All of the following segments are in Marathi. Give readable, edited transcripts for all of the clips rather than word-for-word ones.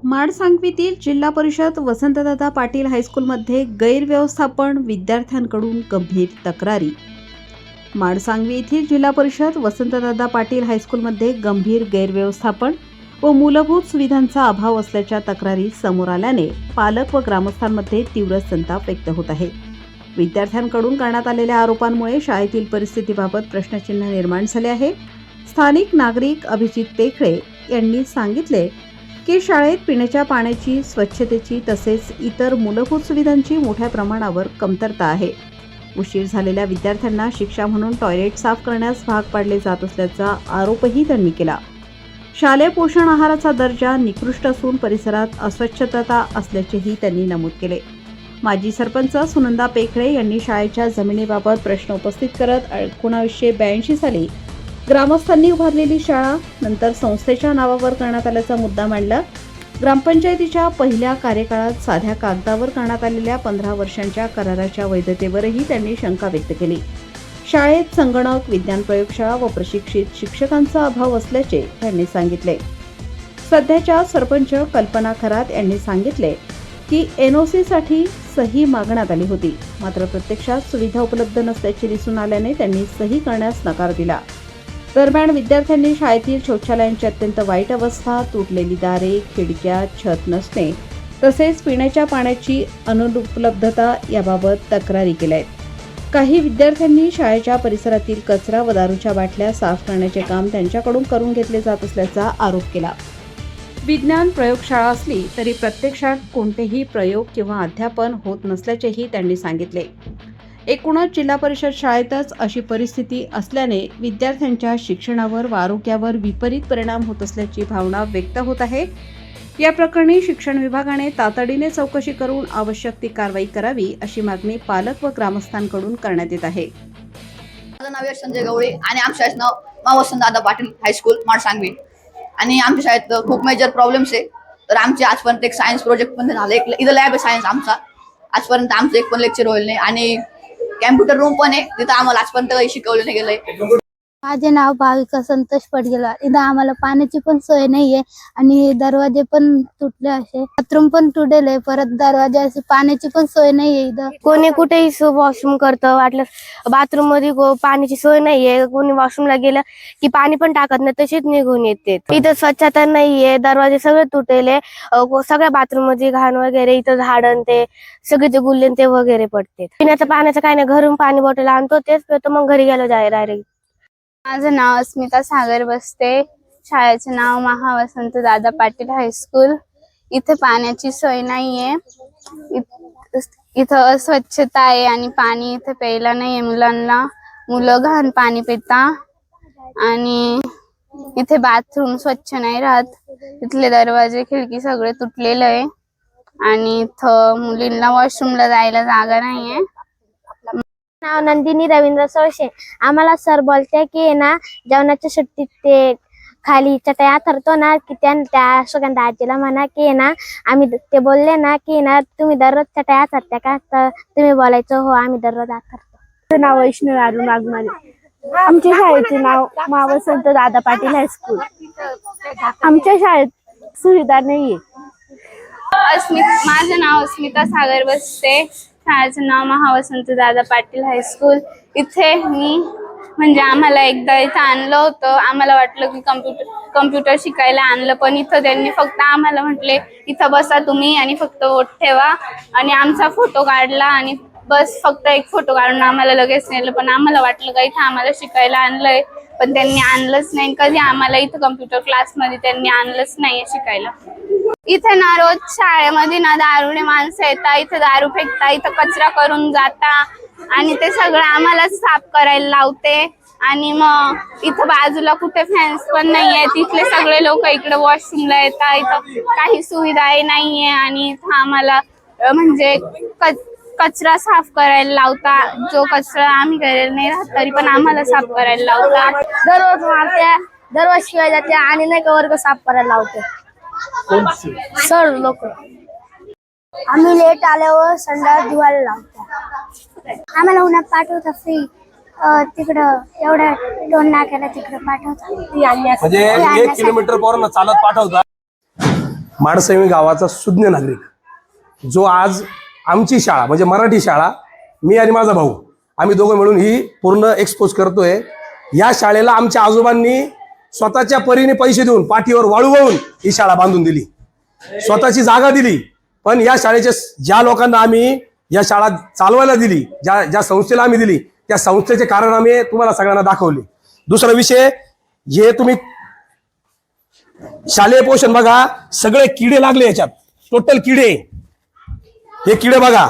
माडसांगवीतील जिल्हा परिषद वसंतदादा पाटील हायस्कूलमध्ये गैरव्यवस्थापन, विद्यार्थ्यांकडून गंभीर तक्रारी। माडसांगवी येथील जिल्हा परिषद वसंतदादा पाटील हायस्कूलमध्ये गंभीर गैरव्यवस्थापन व मूलभूत सुविधांचा अभाव असल्याच्या तक्रारी समोर आल्याने पालक व ग्रामस्थांमध्ये तीव्र संताप व्यक्त होत आहे। विद्यार्थ्यांकडून करण्यात आलेल्या आरोपांमुळे शाळेतील परिस्थितीबाबत प्रश्नचिन्ह निर्माण झाले आहे। स्थानिक नागरिक अभिजित पेखळे यांनी सांगितले की शाळेत पिण्याच्या पाण्याची, स्वच्छतेची तसेच इतर मूलभूत सुविधांची मोठ्या प्रमाणावर कमतरता आहे। उशीर झालेल्या विद्यार्थ्यांना शिक्षा म्हणून टॉयलेट साफ करण्यास भाग पाडले जात असल्याचा आरोपही त्यांनी केला। शालेय पोषण आहाराचा दर्जा निकृष्ट असून परिसरात अस्वच्छता असल्याचेही त्यांनी नमूद केले। माजी सरपंच सुनंदा पेखळे यांनी शाळेच्या जमिनीबाबत प्रश्न उपस्थित करत 1982 साली ग्रामस्थांनी उभारलेली शाळा नंतर संस्थेच्या नावावर करण्यात आल्याचा मुद्दा मांडला। ग्रामपंचायतीच्या पहिल्या कार्यकाळात साध्या कागदावर करण्यात आलेल्या 15 वर्षांच्या कराराच्या वैधतेवरही त्यांनी शंका व्यक्त केली। शाळेत संगणक, विज्ञान प्रयोगशाळा व प्रशिक्षित शिक्षकांचा अभाव असल्याचे त्यांनी सांगितले। सध्याच्या सरपंच कल्पना खरात यांनी सांगितले की NOC साठी सही मागण्यात आली होती, मात्र प्रत्यक्षात सुविधा उपलब्ध नसल्याचे दिसून आल्याने त्यांनी सही करण्यास नकार दिला। दरम्यान विद्यार्थ्यांनी शाळेतील शौचालयांची अत्यंत वाईट अवस्था, तुटलेली दारे, खिडक्या, छत नसणे तसेच पिण्याच्या पाण्याची अनुपलब्धता याबाबत तक्रारी केल्या आहेत। काही विद्यार्थ्यांनी शाळेच्या परिसरातील कचरा व दारूच्या बाटल्या साफ करण्याचे काम त्यांच्याकडून करून घेतले जात असल्याचा आरोप केला। विज्ञान प्रयोगशाळा असली तरी प्रत्यक्षात कोणतेही प्रयोग किंवा अध्यापन होत नसल्याचेही त्यांनी सांगितले। एकूणच जिल्हा परिषद शाळेतच अशी परिस्थिती असल्याने विद्यार्थ्यांच्या शिक्षणावर व आरोग्यावर विपरीत परिणाम होत असल्याची भावना व्यक्त होत आहे। या प्रकरणी शिक्षण विभागाने तातडीने चौकशी करून आवश्यक ती कारवाई करावी अशी मागणी पालक व ग्रामस्थांकडून करण्यात येत आहे। माझं नाव संजय गवळे आणि आमच्या शाळेचं नाव वसंतदादा पाटील हायस्कूल माडसांगवी आणि आमच्या शाळेत खूप मेजर प्रॉब्लेम्स आहे। तर आमचे आजपर्यंत एक सायन्स प्रोजेक्ट पण झालं, इथं लॅब आहे सायन्स आमचा, आजपर्यंत आमचं एक पण लेक्चर होईल नाही आणि कॅम्प्युटर रूम पण आहे तिथं आम्हाला आजपर्यंत काही शिकवलं नाही गेलंय। माझे नाव भाविका संतोष पडगेलवार। इथं आम्हाला पाण्याची पण सोय नाहीये आणि दरवाजे पण तुटले, असे बाथरूम पण तुटेल आहे, परत दरवाजे असे पाण्याची पण सोय नाहीये। इथं कोणी कुठेही वॉशरूम करतं, वाटलं बाथरूम मध्ये पाण्याची सोय नाहीये, कोणी वॉशरूमला गेलं की पाणी पण टाकत नाही, तशीच निघून येते। इथं स्वच्छता नाहीये, दरवाजे सगळे तुटेले, सगळ्या बाथरूम मध्ये घाण वगैरे, इथं झाडण ते सगळे जे गुल्ले ते वगैरे पडते। पिण्याचं पाण्याचं काय नाही, घरून पाणी बॉटल आणतो तेच पितो, मग घरी गेलो डायरेक्ट। माझं नाव अस्मिता सागर बसते। शाळेचे नाव वसंतदादा पाटील हायस्कूल। इथे पाण्याची सोय नाहीये, इथं अस्वच्छता आहे आणि पाणी इथे प्यायला नाहीये मुलांना, मुलं घाण पाणी पिता आणि इथे बाथरूम स्वच्छ नाही राहत, इथले दरवाजे खिडकी सगळे तुटलेलं आहे आणि इथं मुलींना वॉशरूमला जायला जागा नाहीये। नाव नंदिनी रवींद्र सोळशे। आम्हाला सर बोलते की ना जेवणाच्या सुट्टीत ते खाली चटया थरतो ना की त्या सुगंधा आजीला म्हणा की ना आम्ही ते बोलले ना की ना तुम्ही दररोज चटया थरत्या का, तर तुम्ही बोलायचं हो आम्ही दररोज थरतो। नाव वैष्णवी अरुण आगमाने। आमच्या शाळेचे नाव वसंतदादा पाटील हायस्कूल। आमच्या शाळेत सुविधा नाहीये। माझं नाव अस्मिता सागर बसते। शाळेचं नाव वसंतदादा पाटील हायस्कूल। इथे मी म्हणजे आम्हाला एकदा इथं आणलं होतं, आम्हाला वाटलं की कम्प्युटर शिकायला आणलं, पण इथं त्यांनी फक्त आम्हाला म्हटले इथं बसा तुम्ही आणि फक्त वोट ठेवा आणि आमचा फोटो काढला आणि बस फक्त एक फोटो काढून आम्हाला लगेच नेलं। पण आम्हाला वाटलं का इथं आम्हाला शिकायला आणलंय, पण त्यांनी आणलंच नाही, कधी आम्हाला इथं कम्प्युटर क्लासमध्ये त्यांनी आणलंच नाही शिकायला। इथे ना रोज शाळेमध्ये ना दारुडे माणसं येतात, इथं दारू फेकता, इथं कचरा करून जाता आणि ते सगळं आम्हालाच साफ करायला लावते आणि मग इथं बाजूला कुठे फॅन्स पण नाहीये, तिथले सगळे लोक इकडे वॉशरूमला येतात, इथं काही सुविधा नाहीये आणि इथं आम्हाला म्हणजे कचरा साफ करायला लावता, जो कचरा आम्ही करायला नाही राहत तरी पण आम्हाला साफ करायला लावता। दररोज मारत्या, दररोज शिवाय जात्या आणि नाही का वर्ग साफ करायला लावते सर लोक। आम्ही लेट आल्यावर संडास धुवायला लावतो। आम्हाला उन्हात पाठवता फ्री, तिकडं एवढ्या टोन नाक्याला तिकडं पाठवतात, म्हणजे 1 किलोमीटर पोरांना चालत पाठवतात। माडसंगी गावाचा सुज्ञ नागरिक जो आज आमची शाळा म्हणजे मराठी शाळा, मी आणि माझा भाऊ आम्ही दोघं मिळून ही पूर्ण एक्सपोज करतोय. या शाळेला आमच्या आजोबांनी स्वतःच्या परीने पैसे देऊन पाठीवर वाळू वाळून ही शाळा बांधून दिली, स्वतःची जागा दिली. पण या शाळेच्या ज्या लोकांना आम्ही या शाळा चालवायला दिली, ज्या संस्थेला आम्ही दिली, त्या संस्थेचे कारण आम्ही तुम्हाला सगळ्यांना दाखवले. दुसरा विषय, हे तुम्ही शालेय पोषण बघा, सगळे किडे लागले याच्यात, टोटल किडे. हे किडे बघा,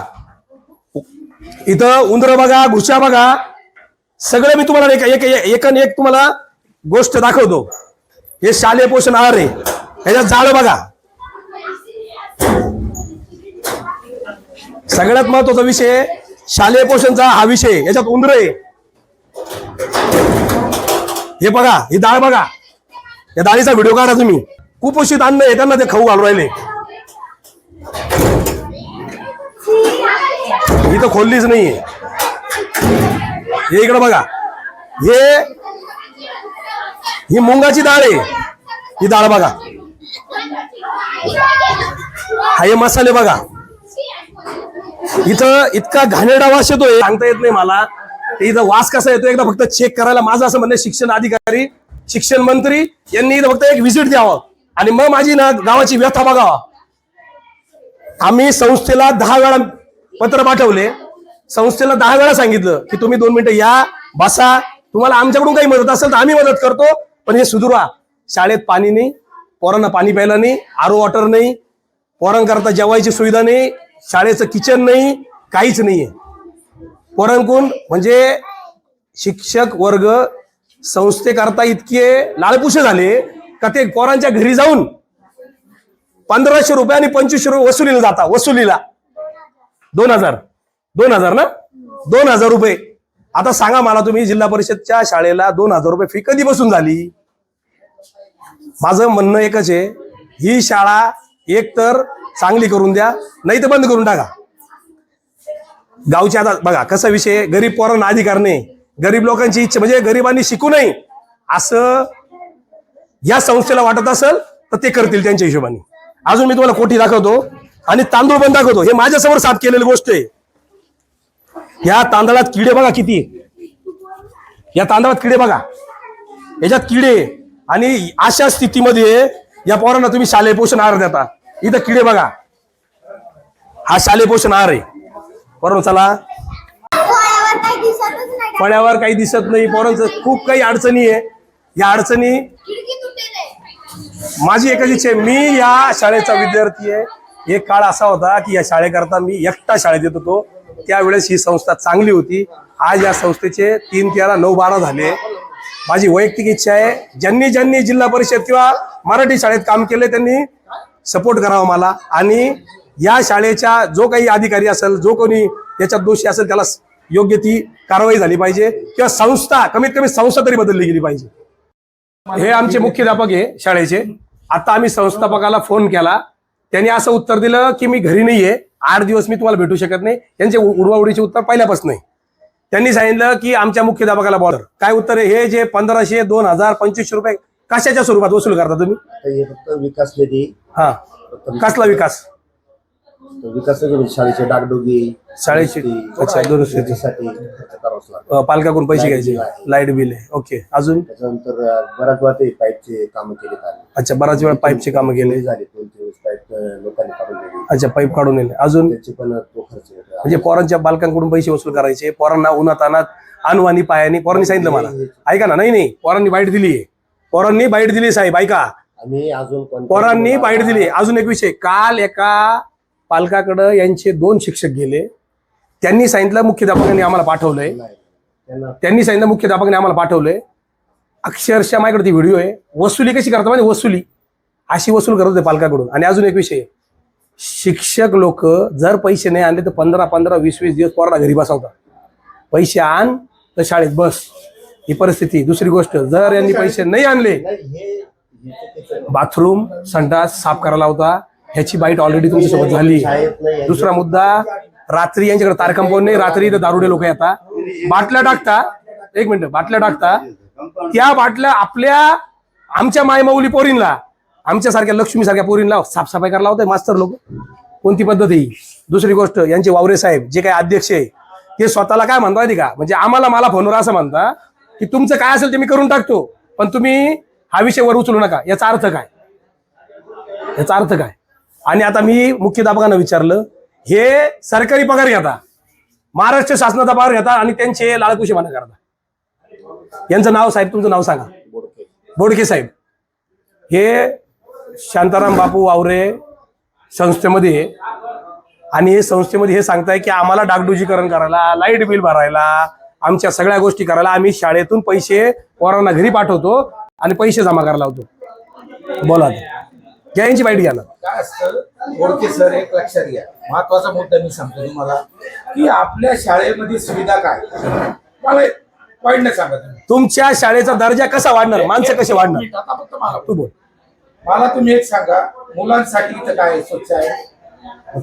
इथं उंदर बघा, घुशा बघा, सगळे मी तुम्हाला एक तुम्हाला गोष्ट दाखवतो. हे शालेय पोषण आहार आहे, ह्याच्यात जाळं बघा. सगळ्यात महत्वाचा विषय शालेय पोषणचा हा विषय, याच्यात उंदर आहे. हे बघा, ही डाळ बघा, या डाळीचा व्हिडिओ काढा तुम्ही. कुपोषित अन्न आहे, त्यांना ते खाऊ घालून राहिले. ही तर खोललीच नाहीये. हे इकडे बघा, ही मुंगाची डाळ आहे, ही डाळ बघा. हा हे मसाले बघा. इथं इतका घाणेरडा वास येतोय, सांगता येत नाही मला. इथं वास कसा येतो एकदा फक्त चेक करायला माझं असं म्हणणं, शिक्षण अधिकारी, शिक्षण मंत्री यांनी इथं फक्त एक व्हिजिट द्यावं आणि मग माझी ना गावाची व्यथा बघावा. आम्ही संस्थेला 10 वेळा पत्र पाठवले, संस्थेला 10 वेळा सांगितलं की तुम्ही 2 मिनिटं या, बसा, तुम्हाला आमच्याकडून काही मदत असेल तर आम्ही मदत करतो, पण हे सुधरवा. शाळेत पाणी नाही, पोरांना पाणी प्यायला नाही, आरो वॉटर नाही, पोरांकरता जेवायची सुविधा नाही, शाळेचं किचन नाही, काहीच नाहीये. पोरांकडून म्हणजे शिक्षक वर्ग संस्थेकरता इतके लाळपुशे झाले का ते पोरांच्या घरी जाऊन 1500 रुपये आणि 2500 रुपये वसुलीला जाता. वसुलीला 2000 ना, 2000 रुपये. आता सांगा मला तुम्ही, जिल्हा परिषदच्या शाळेला 2000 रुपये फी कधी बसून झाली? माझं म्हणणं एकच आहे, ही शाळा एक तर चांगली करून द्या, नाही तर बंद करून टाका. गावच्या आता बघा कसा विषय, गरीब पोरांना अधिकार नाही, गरीब लोकांची इच्छा म्हणजे गरिबांनी शिकू नये असं या संस्थेला वाटत असेल तर ते करतील त्यांच्या हिशोबाने. अजून मी तुम्हाला कोठी दाखवतो आणि तांदूळ पण दाखवतो. हे माझ्यासमोर साफ केलेली गोष्ट आहे. या तांदळात किडे बघा किती, या तांदळात किडे बघा, याच्यात किडे. आणि अशा स्थितीमध्ये या पोरांना तुम्ही शालेय पोषण आहार देता. इथं किडे बघा, हा शालेय पोषण आहार आहे. पोरांनो चला, फळ्यावर काही दिसत नाही, पोरांचं खूप काही अडचणी आहे. या अडचणी माझी एकच इच्छा आहे, मी या शाळेचा विद्यार्थी आहे. एक काळ असा होता की या शाळेकरता मी एकटा शाळेत येत होतो, त्यावेळेस ही संस्था चांगली होती. आज या संस्थेचे 3, 13, 9, 12 झाले. माझी वैयक्तिक इच्छा आहे, ज्यांनी जिल्हा परिषद किंवा मराठी शाळेत काम केले त्यांनी सपोर्ट करावा मला. आणि या शाळेच्या जो काही अधिकारी असेल, जो कोणी याच्यात दोषी असेल, त्याला योग्य ती कारवाई झाली पाहिजे, किंवा संस्था कमीत कमी संस्था तरी बदलली गेली पाहिजे. हे आमचे मुख्याध्यापक आहे शाळेचे. आता आम्ही संस्थापकाला फोन केला, त्यांनी असं उत्तर दिलं की मी घरी नाहीये, 8 दिवस मी तुम्हाला भेटू शकत नाही. त्यांचे उडवाउडीचे उत्तर पहिल्यापासून नाही. त्यांनी सांगितलं की आमच्या मुख्याध्यापकाला बोला. काय उत्तर आहे? हे जे 1500, 2000, 2500 रुपये कशाच्या स्वरूपात वसूल करता तुम्ही? हे फक्त विकास निधी. हा, कसला विकास? विकास शाळेचे डागडुगी, शाळेची अच्छा दुरुस्तीसाठी करावंच लागतं. पालकाकडून पैसे घ्यायचे, लाईट बिल आहे. ओके, अजून त्याच्यानंतर बऱ्याच वेळा ते पाईपचे कामं केले. अच्छा, बराच वेळा पाईपचे कामं केले झाले, 2-3 पाईप लोकांनी काढून दिले. अच्छा, पाईप काढून नेले. अजून त्याचे पण तो खर्च येतो. म्हणजे पोरांच्या बालकांकडून पैसे वसूल करायचे, पोरांना उन्हातानात आणवानी पायानी. पोरांनी सांगितलं मला, ऐका ना, नाही पोरांनी बाईट दिली, पोरांनी बाईट दिली साहेब, ऐका, आम्ही अजून पोरांनी बाईट दिली. अजून एक विषय, काल एका पालकाकडं यांचे 2 शिक्षक गेले, त्यांनी सांगितलं मुख्याध्यापकांनी आम्हाला पाठवलंय, त्यांनी सांगितलं मुख्याध्यापकांनी आम्हाला पाठवलंय. अक्षरशः माझ्याकडे ती व्हिडिओ आहे. वसुली कशी करतात म्हणजे वसुली अशी वसूल करत होते पालकाकडून. आणि अजून एक विषय, शिक्षक लोक जर पैसे नाही आणले तर 15-15, 20-20 दिवस पोरांना घरी बसवतात. पैसे आण तर शाळेत बस, ही परिस्थिती. दुसरी गोष्ट, जर यांनी पैसे नाही आणले, बाथरूम संडास साफ करायला होता, ह्याची बाईट ऑलरेडी तुमच्यासोबत झाली. दुसरा मुद्दा, रात्री यांच्याकडे तार कंपाऊंड नाही, रात्री इथं दारुडे लोक येतात, बाटल्या टाकता, 1 मिनिट, बाटल्या टाकता, त्या बाटल्या आमच्या मायमाऊली पोरींना आमच्यासारख्या लक्ष्मीसारख्या पोरींना साफसफाई करायला होते मास्तर लोक. कोणती पद्धत आहे? दुसरी गोष्ट, यांचे वावरे साहेब जे काही अध्यक्ष आहे ते स्वतःला काय म्हणता माहिती का, म्हणजे मला फोनवर असं म्हणता की तुमचं काय असेल ते मी करून टाकतो, पण तुम्ही हा विषय वर उचलू नका. याचा अर्थ काय? याचा अर्थ काय? आणि आता मी मुख्याध्यापकांना विचारलं, हे सरकारी पगार घेता, महाराष्ट्र शासनाचा पगार घेता आणि त्यांचे लाळकुशीपणा करता. यांचं नाव साहेब, तुमचं नाव सांगा. बोडके साहेब. हे शांताराम बापू वावरे संस्थेमध्ये, आणि हे संस्थेमध्ये हे सांगताय की आम्हाला डागडुजीकरण करायला, लाईट बिल भरायला, आमच्या सगळ्या गोष्टी करायला आम्ही शाळेतून पैसे पोरांना घरी पाठवतो आणि पैसे जमा करायला होतो. बोला घ्या यांची बाईट घ्या ना. काय असतं बोडके सर, एक लक्षात घ्या, महत्वाचा मुद्दा मी सांगतो तुम्हाला की आपल्या शाळेमध्ये सुविधा काय. मला पॉईंट नाही सांगा तुम्ही. तुमच्या शाळेचा दर्जा कसा वाढणार, माणसं कसे वाढणार? आता फक्त मला तू बोल. मला तुम्ही एक सांगा, मुलांसाठी इथं काय स्वच्छ आहे?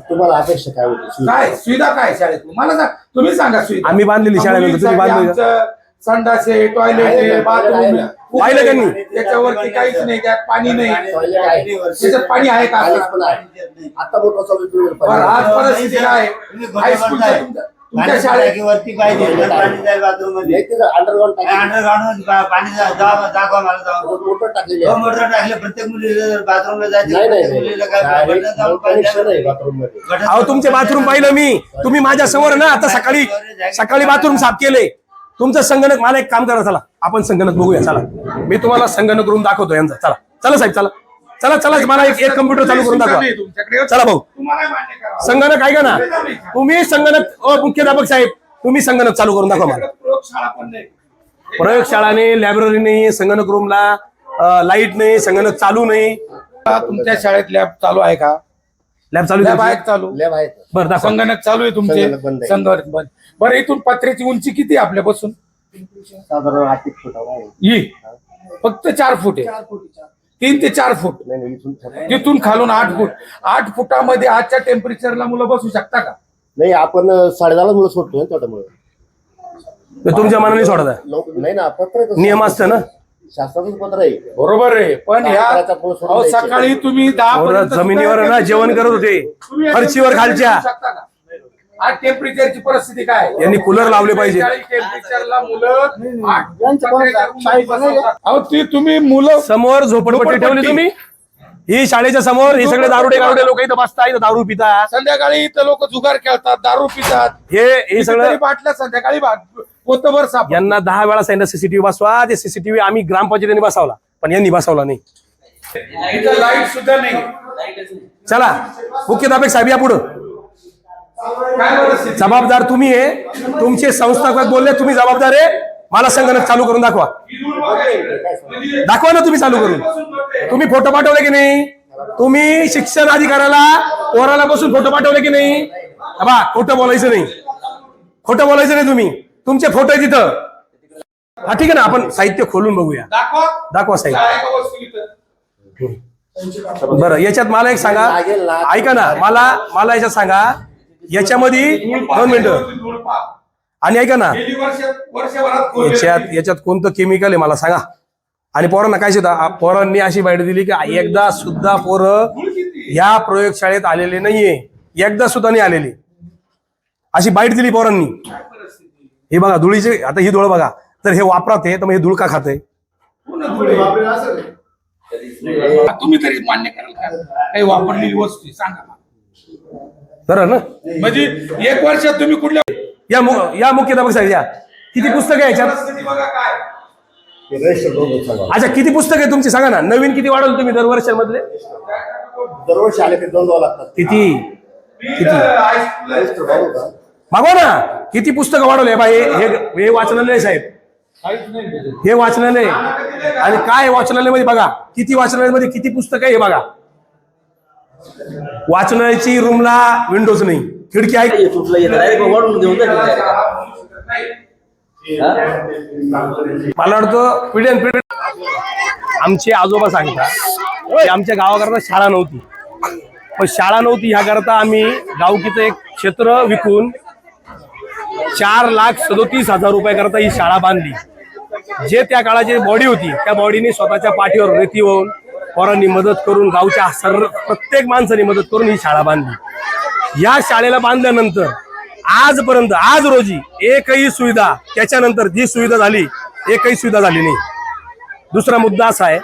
तुम्हाला अपेक्षा काय होती? काय सुविधा काय शाळेत? मला सांग, तुम्ही सांगा सुविधा. आम्ही बांधलेली शाळेमध्ये, तुम्ही बांधलेली का? आमचं संडास आहे, टॉयलेट आहे, बाथरूम आहे. पाहिलं त्यांनी? त्याच्यावरती काहीच नाही, त्यात पाणी नाही. त्याच्यात पाणी आहे का? आता मोठा चालू आहे. बरं, आज परिस्थिती काय आहे? हायस्कूलचं तुमच्या शाळेत अंडरग्राउंड मोटर टाकलेली प्रत्येक मुलीला बाथरूमला जायचं. बाथरूम मध्ये. अहो तुमचे बाथरूम पाहिलं मी, तुम्ही माझ्या समोर ना आता सकाळी बाथरूम साफ केले. तुमचं संगणक, मला एक काम करा, चला आपण संगणक बघूया. चला मी तुम्हाला संगणक रूम दाखवतो यांचा. चला चला साहेब, चला चला चला, मला एक कम्प्युटर चालू करून दाखवा. चला भाऊ, संगणक आहे का ना? तुम्ही संगणक, मुख्याध्यापक साहेब तुम्ही संगणक चालू करून दाखवा मला. प्रयोगशाळा नाही, लायब्ररी नाही, संगणक रूमला लाईट नाही, संगणक चालू नाही. तुमच्या शाळेत लॅब चालू आहे का? लॅब चालू लॅब आहे चालू? लॅब आहे. बरं दाखवा. संगणक चालू आहे तुमचे? संगणक बंद आहे. संगणक बंद. बरं, इथून पत्र्याची उंची किती आहे आपल्यापासून? साधारण 8 फूट आहे. ही फक्त 4 फूट आहे. 3 ते 4 फूट. तिथून खालून 8 फूट. 8 फुटामध्ये आजच्या टेम्परेचरला मुलं बसू शकता का? नाही, आपण 10:30 मुलं सोडतोय त्याच्यामुळे. तुमच्या मनाने सोडा, नाही ना, पत्र नियम असतं ना, शासनाचं पत्र आहे. बरोबर आहे, पण ह्या सकाळी तुम्ही 10 जमिनीवर ना जेवण करत होते, फरशीवर खालच्या. आज टेम्परेचरची परिस्थिती काय? यांनी कूलर लावले पाहिजे. टेम्परेचरला मुलं अहो ती तुम्ही मुलं समोर झोपडपट्टी ठेवली तुम्ही, ही शाळेच्या समोर. हे सगळे दारुडे लोक इथं बसता, इथं दारू पितात. संध्याकाळी इथं लोक जुगार खेळतात, दारू पितात. हे सगळं बाटल्या संध्याकाळी पोतभर साप. यांना 10 वेळा सांगितलं सीसीटीव्ही बसवा. ते सीसीटीव्ही आम्ही ग्रामपंचायतीने बसवला, पण यांनी बसवला नाही. इथं लाईट सुद्धा नाही. चला मुख्याध्यापक साहेब या पुढं. काय परिस्थिती? जबाबदार तुम्ही आहे, तुमचे संस्थापक बोलले तुम्ही जबाबदार आहे. मला संगणक चालू करून दाखवा. दाखवा ना तुम्ही चालू करून. तुम्ही फोटो पाठवले की नाही? तुम्ही शिक्षण अधिकाऱ्याला पोराला बसून फोटो पाठवले की नाही? बा, खोटं बोलायचं नाही, खोटं बोलायचं नाही. तुम्ही तुमचे फोटो आहे तिथं. हा ठीक आहे ना, आपण साहित्य खोलून बघूया. दाखवा साहेब. बरं, याच्यात मला एक सांगा, ऐका ना, मला याच्यात सांगा, याच्यामध्ये 2 मिनिटं, आणि ऐका ना, याच्यात कोणतं केमिकल आहे मला सांगा. आणि पोरांना काय शिकता? पोरांनी अशी बाईट दिली की एकदा सुद्धा पोरं या प्रयोगशाळेत आलेले नाहीये, एकदा सुद्धा नाही आलेली, अशी बाईट दिली पोरांनी. हे बघा धुळीचे, आता ही धूळ बघा, तर हे वापरात आहे, तर मग हे धूळ का खाते? तुम्ही तरी मान्य कराल का काही वापरलेली वस्तू सांगा बरं ना? म्हणजे 1 वर्षात तुम्ही कुठल्या या मुख्याध्यापक साहेब या, किती पुस्तकं आहे याच्यात? बघा काय अच्छा, किती पुस्तक आहे तुमची सांगा ना. नवीन किती वाढवलं तुम्ही दरवर्षामधले? दरवर्षी आले ते 2 लागतात. किती मागवा ना, किती पुस्तकं वाढवले बाई? हे वाचनालय साहेब, हे वाचनालय. आणि काय वाचनालय मध्ये बघा, किती वाचनालयामध्ये किती पुस्तकं आहे हे बघा. वाचनालयाची रूमला विंडोज नाही, खिडकी आहे. मला वाटतं पिढ्यान पिढी आमचे आजोबा सांगतात की आमच्या गावाकरता शाळा नव्हती, पण शाळा नव्हती ह्याकरता आम्ही गावकीचं एक क्षेत्र विकून 4,37,000 रुपये करता ही शाळा बांधली. जे त्या काळाची बॉडी होती, त्या बॉडीने स्वतःच्या पाठीवर रेती होऊन पोरांनी मदत करून गावच्या प्रत्येक माणसाने मदत करून ही शाळा बांधली. या शाळेला बांधल्यानंतर आजपर्यंत आज रोजी एकही सुविधा, त्याच्यानंतर जी सुविधा झाली एकही सुविधा झाली नाही. दुसरा मुद्दा असा आहे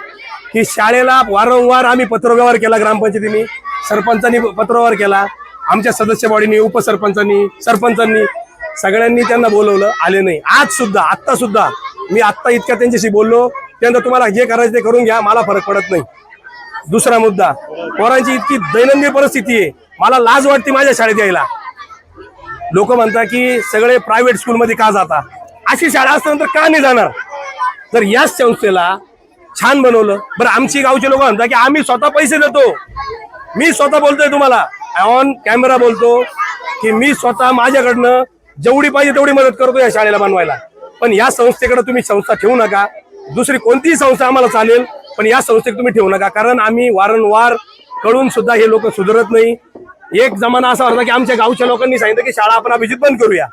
की शाळेला वारंवार आम्ही पत्रव्यवहार केला, ग्रामपंचायतीने, सरपंचांनी पत्रव्यवहार केला, आमच्या सदस्य बॉडीने, उपसरपंचांनी, सरपंचांनी, सगळ्यांनी त्यांना बोलवलं, आले नाही. आज सुद्धा, आत्ता सुद्धा मी आत्ता इतक्या त्यांच्याशी बोललो, त्यानंतर तुम्हाला जे करायचं ते करून घ्या, मला फरक पडत नाही. दुसरा मुद्दा, पोरांची इतकी दैनंदिन परिस्थिती आहे, मला लाज वाटते माझ्या शाळेत यायला. लोक म्हणतात की सगळे प्रायव्हेट स्कूलमध्ये का जाता, अशी शाळा असल्यानंतर का नाही जाणार. जर याच संस्थेला छान बनवलं, बरं आमची गावचे लोक म्हणतात की आम्ही स्वतः पैसे देतो. मी स्वतः बोलतोय, तुम्हाला ऑन कॅमेरा बोलतो की मी स्वतः माझ्याकडनं जेवढी पाहिजे तेवढी मदत करतो या शाळेला बनवायला. पण या संस्थेकडे तुम्ही संस्था ठेवू नका. दुसरी कोणतीही संस्था आम्हाला चालेल, पण या संस्थेत तुम्ही ठेवू नका, कारण आम्ही वारंवार कळून सुद्धा हे लोक सुधारत नाही. एक जमाना असा होता की आमच्या गावच्या लोकांनी सांगितलं की शाळा आपण अभिजित बंद करूया,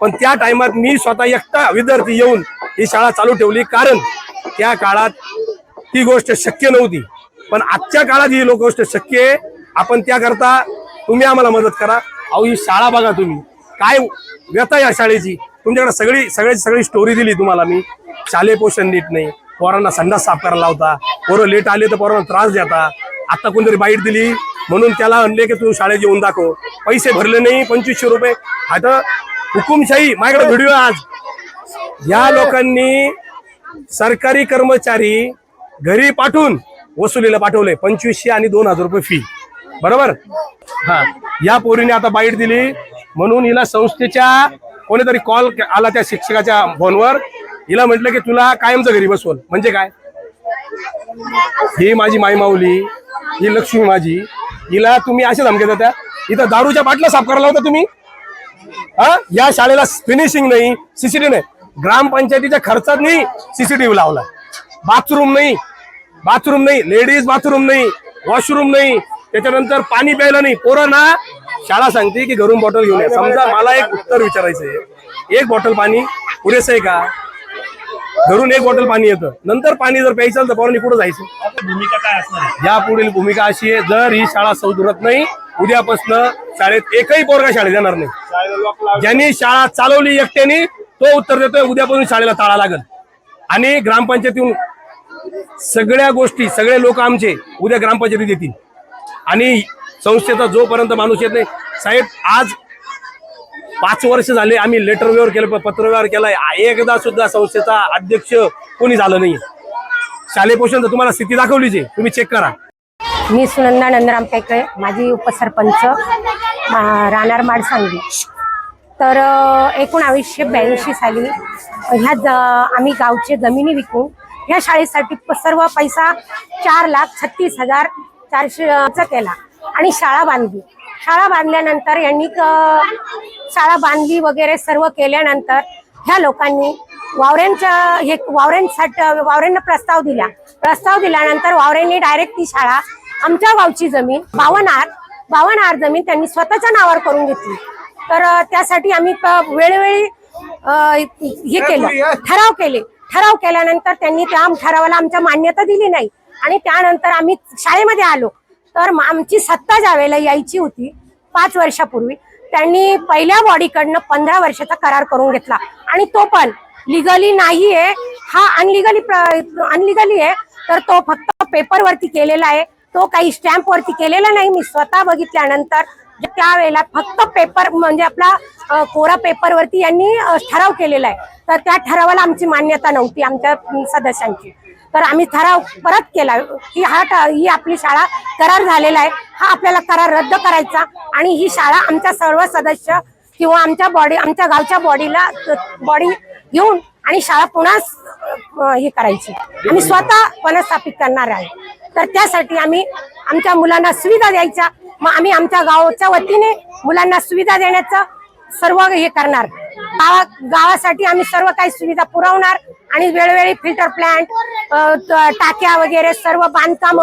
पण त्या टाइमात मी स्वतः एकटा विद्यार्थी येऊन ही शाळा चालू ठेवली, कारण त्या काळात ती गोष्ट शक्य नव्हती. पण आजच्या काळात ही गोष्ट शक्य आहे. आपण त्याकरता तुम्ही आम्हाला मदत करा. अहो ही शाळा बघा, तुम्ही काय व्यथा या शाळेची. तुमच्याकडे सगळी स्टोरी दिली तुम्हाला मी. शालेय पोषण नीट नाही, पोरांना संडास साफ करायला लावता, पोरं लेट आले तर पोरांना त्रास देता. आता कोणतरी बाईट दिली म्हणून त्याला म्हणले की तू शाळेत येऊन दाखव, पैसे भरले नाही, 2500 रुपये. आता हुकुमशाही, माझ्याकडे व्हिडिओ आज, या लोकांनी सरकारी कर्मचारी घरी पाठवून वसुलीला पाठवले 2500 आणि 2000 रुपये फी, बरोबर. हा, या पोरीने आता बाईट दिली म्हणून हिला संस्थेच्या कोणीतरी कॉल आला त्या शिक्षकाच्या फोनवर, हिला म्हटलं की तुला कायमचं घरी बसवल. म्हणजे काय, ही माझी माई माऊली, ही लक्ष्मी माझी, हिला तुम्ही असे धमके देता. इथं दारूच्या बाटल्या साफ करायला होता तुम्ही. हा, या शाळेला फिनिशिंग नाही, सीसीटीव्ही नाही, ग्रामपंचायतीच्या खर्चात नाही सीसीटीव्ही लावला. बाथरूम नाही, लेडीज बाथरूम नाही, वॉशरूम नाही, त्याच्यानंतर पाणी प्यायला नाही. पोरं ना शाळा सांगते की घरून बॉटल घेऊन या. समजा मला एक उत्तर विचारायचं आहे, एक बॉटल पाणी पुरेसं आहे का? घरून एक बॉटल पाणी येतं, नंतर पाणी जर प्यायचं तर पोरांनी कुठं जायचं? भूमिका काय असणार आहे? या पुढील भूमिका अशी आहे, जर ही शाळा सुधरत नाही, उद्यापासून शाळेत एकही पोरगा शाळेत येणार नाही. ज्यांनी शाळा चालवली एकट्याने तो उत्तर देतोय, उद्यापासून शाळेला ताळा लागल. आणि ग्रामपंचायतीतून सगळ्या गोष्टी, सगळे लोक आमचे उद्या ग्रामपंचायतीत येतील. आणि संस्थेचा जोपर्यंत माणूस येत नाही, साहेब आज 5 वर्ष झाले आम्ही लेटर व्यवहार केलं, पत्रव्यवहार केलाय, एकदा सुद्धा संस्थेचा अध्यक्ष कोणी झालं नाही. शालेय पोषण तुम्हाला स्थिती दाखवलीच आहे, तुम्ही चेक करा. मी सुनंदा नंदराम टेकळे, माझी उपसरपंच, राहणार माडसांगवी. तर 1982 साली आम्ही गावचे जमिनी विकून ह्या शाळेसाठी सर्व पैसा 4,36,400 केला आणि शाळा बांधली. शाळा बांधल्यानंतर यांनी शाळा बांधली वगैरे सर्व केल्यानंतर ह्या लोकांनी वावऱ्यांना प्रस्ताव दिल्यानंतर वावऱ्यांनी डायरेक्ट ती शाळा आमच्या गावची जमीन 52 जमीन त्यांनी स्वतःच्या नावावर करून घेतली. तर त्यासाठी आम्ही वेळोवेळी हे केलं, ठराव केल्यानंतर त्यांनी त्या ठरावाला आमच्या मान्यता दिली नाही. आणि त्यानंतर आम्ही शाळेमध्ये आलो, तर आमची सत्ता ज्यावेळेला यायची होती 5 वर्षापूर्वी, त्यांनी पहिल्या बॉडीकडनं 15 वर्षाचा करार करून घेतला. आणि तो पण लिगली नाहीये, हा अनलिगली आहे. तर तो फक्त पेपरवरती केलेला आहे, तो काही स्टॅम्प वरती केलेला नाही. मी स्वतः बघितल्यानंतर त्यावेळेला फक्त पेपर म्हणजे आपला कोरा पेपरवरती यांनी ठराव केलेला आहे. तर त्या ठरावाला आमची मान्यता नव्हती आमच्या सदस्यांची. तर आम्ही ठराव परत केला की ही आपली शाळा करार झालेला आहे, हा आपल्याला करार रद्द करायचा आणि ही शाळा आमच्या सर्व सदस्य किंवा आमच्या गावच्या बॉडी घेऊन आणि शाळा पुन्हा हे करायची. आम्ही स्वतः पुनर्स्थापित करणार आहे. तर त्यासाठी आम्ही आमच्या मुलांना सुविधा द्यायच्या. मग आम्ही आमच्या गावाच्या वतीने मुलांना सुविधा देण्याचं सर्व हे करणार. गावासाठी आम्ही सर्व काही सुविधा पुरवणार आणि वेळोवेळी फिल्टर प्लांट, टाक्या वगैरे सर्व बांधकाम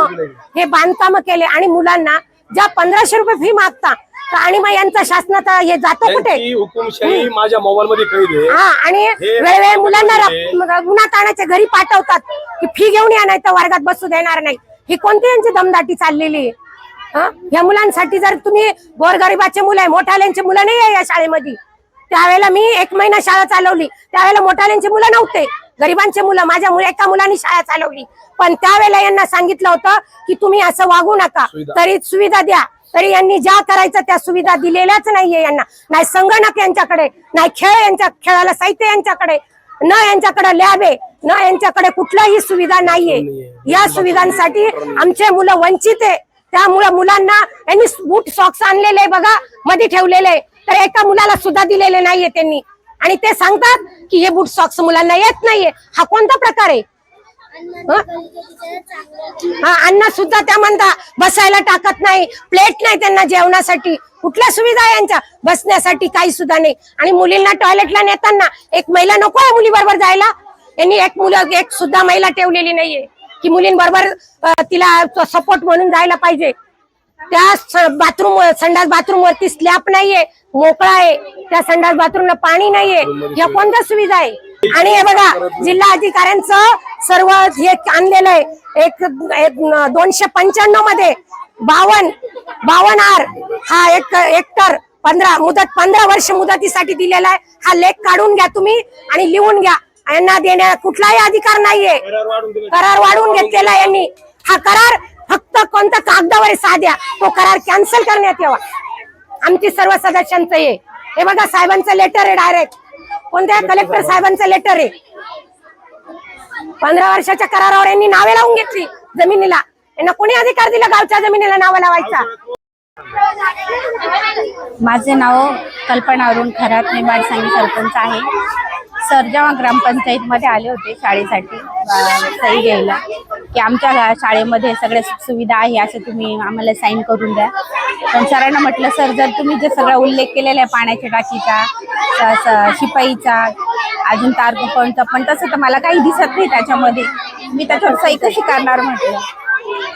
केले. आणि मुलांना ज्या 1500 रुपये फी मागता आणि मग यांचा शासनाचा हे जातो कुठे? हुकुमशाही माझ्या मोबाईल मध्ये कैद आहे. हा, आणि वेळोवेळी मुलांना उन्हात आणायच्या घरी पाठवतात की फी घेऊन या, नाही तर वर्गात बसू देणार नाही. ही कोणती यांची दमदाटी चाललेली आहे? या मुलांसाठी जर तुम्ही गोरगरिबाचे मुलं आहे, मोठ्याल्यांची मुलं नाही आहे या शाळेमध्ये. त्यावेळेला मी 1 महिना शाळा चालवली, त्यावेळेला मोठ्याल्यांची मुलं नव्हते, गरिबांचे मुलं. माझ्या एका मुलांनी शाळा चालवली, पण त्यावेळेला यांना सांगितलं होतं की तुम्ही असं वागू नका, तरी सुविधा द्या. तरी यांनी ज्या करायचं त्या सुविधा दिलेल्याच नाहीये यांना. नाही संगणक यांच्याकडे, नाही खेळाला साहित्य यांच्याकडे, न यांच्याकडे लॅब आहे, न यांच्याकडे कुठलाही सुविधा नाहीये. या सुविधांसाठी आमचे मुलं वंचित आहे. त्यामुळे मुलांना यांनी बूट सॉक्स आणलेले बघा मध्ये ठेवलेले, तर एका मुलाला सुद्धा दिलेले नाहीये त्यांनी. आणि ते सांगतात की हे बूट सॉक्स मुलांना येत नाहीये. हा कोणता प्रकार आहे? अन्न सुद्धा त्या म्हणता बसायला टाकत नाही, प्लेट नाही त्यांना जेवणासाठी. कुठल्या सुविधा आहे यांच्या? बसण्यासाठी काही सुद्धा नाही. आणि मुलींना टॉयलेटला नेताना एक महिला नको आहे मुली बरोबर जायला. यांनी एक सुद्धा महिला ठेवलेली नाहीये की मुलींबरोबर तिला सपोर्ट म्हणून जायला पाहिजे. त्या बाथरूम संडास बाथरूम वरती स्लॅब नाहीये, मोकळा आहे. त्या संडास बाथरूमला पाणी नाहीये. या कोणत्या सुविधा आहे? आणि हे बघा जिल्हा अधिकाऱ्यांचं सर्व हे आणलेलं आहे. 295 मध्ये 52 आर हा हेक्टर 15 वर्ष मुदतीसाठी दिलेला आहे. हा लेख काढून घ्या तुम्ही आणि लिहून घ्या. यांना देण्या कुठलाही अधिकार नाहीये. करार वाढवून घेतलेला आहे यांनी. हा करार फक्त कोणत्या कागदावर साध्या, तो करार कॅन्सल करण्यात यावा. आमची सर्व सदस्यांचं हे बघा साहेबांचं लेटर आहे, डायरेक्ट कोणत्या कलेक्टर साहेबांचं लेटर आहे. 15 वर्षाच्या करारावर यांनी नावे लावून घेतली जमिनीला. यांना कोणी अधिकार दिला गावच्या जमिनीला नावं लावायचा? माझे नाव कल्पना अरुण खरात, मी माडसांगी सरपंच आहे. सर जेव्हा ग्रामपंचायत मध्ये आले होते शाळेसाठी सही घ्यायला की आमच्या शाळेमध्ये सगळ्या सुविधा आहे असं तुम्ही आम्हाला साईन करून द्या. पण सरांना म्हटलं सर जर तुम्ही जे सगळा उल्लेख केलेला आहे पाण्याच्या टाकीचा, शिपाईचा, अजून तारपंचा, पण तसं तर मला काही दिसत नाही त्याच्यामध्ये, मी त्याच्यावर सही कशी करणार म्हटलं.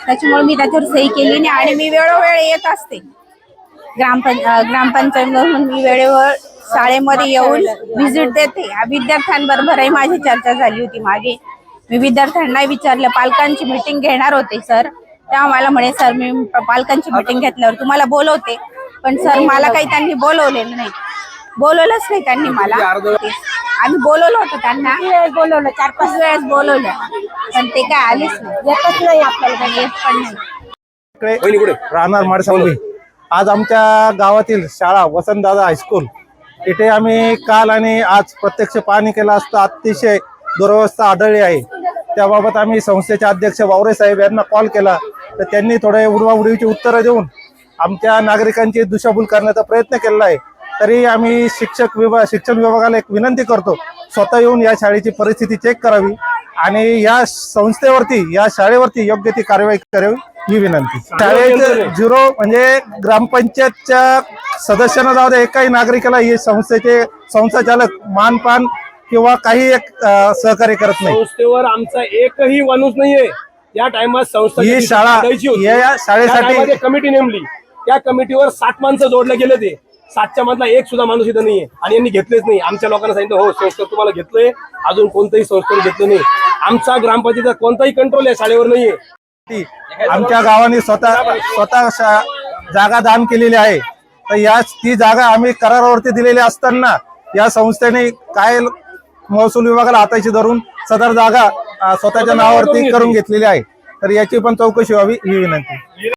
त्याच्यामुळे मी त्याच्यावर सही केली नाही. आणि मी वेळोवेळ येत असते ग्रामपंचायत म्हणून मी वेळेवर शाळेमध्ये येऊन व्हिजिट देते. विद्यार्थ्यांबरोबरही माझी चर्चा झाली होती मागे. मी विद्यार्थ्यांना विचारलं, पालकांची मीटिंग घेणार होते सर, तेव्हा मला म्हणे सर मी पालकांची मीटिंग घेतल्यावर तुम्हाला बोलवते. पण सर मला काही त्यांनी बोलवलेलं नाही, बोलवलंच नाही त्यांनी मला. आम्ही बोलवलं होतं त्यांना, बोलवलं 4-5 वेळेस बोलवलं, पण ते काय आलेच नाही, येतच नाही आपल्याला, येत पण नाही. राहणार माडसांगी. आज आमच्या गावातील शाळा वसंतदादा हायस्कूल इथे आम्ही काल आणि आज प्रत्यक्ष पाहणी केलं असता अतिशय दुरवस्था आढळली आहे. त्याबाबत आम्ही संस्थेचे अध्यक्ष वावरे साहेब यांना कॉल केला, तर त्यांनी थोडे उडवाउडवीची उत्तरं देऊन आमच्या नागरिकांची दिशाभूल करण्याचा प्रयत्न केला आहे. तरी आम्ही शिक्षण विभागाला एक विनंती करतो, स्वतः येऊन या शाळेची परिस्थिती चेक करावी आणि या संस्थेवरती, या शाळेवरती योग्य ती कारवाई करावी ही विनंती. शाळेचे 0 म्हणजे ग्रामपंचायतच्या सदस्यांना जाऊ दे, एकाही नागरिकाला ही संस्थेचे संस्थाचालक मानपान किंवा काही एक सहकार्य करत नाही. संस्थेवर आमचा एकही माणूस नाहीये. या टाइमात संस्था ही शाळा या शाळेसाठी कमिटी नेमली, त्या कमिटीवर 7 माणसं जोडले गेले. ते 7च्या मधला एक सुद्धा माणूस इथं नाहीये आणि यांनी घेतलेच नाही. आमच्या लोकांना सांगितलं हो संस्था तुम्हाला घेतलंय, अजून कोणत्याही संस्थेवर घेतलं नाही. आमचा ग्रामपंचायतीचा कोणताही कंट्रोल या शाळेवर नाहीये. आमच्या गावाने स्वतः जागा दान केलेली आहे, तर ती जागा आम्ही करारावरती दिलेली असताना या संस्थेने काय महसूल विभागाला हाताशी धरून सदर जागा स्वतःच्या नावावरती करून घेतलेली आहे. तर याची पण चौकशी व्हावी ही विनंती.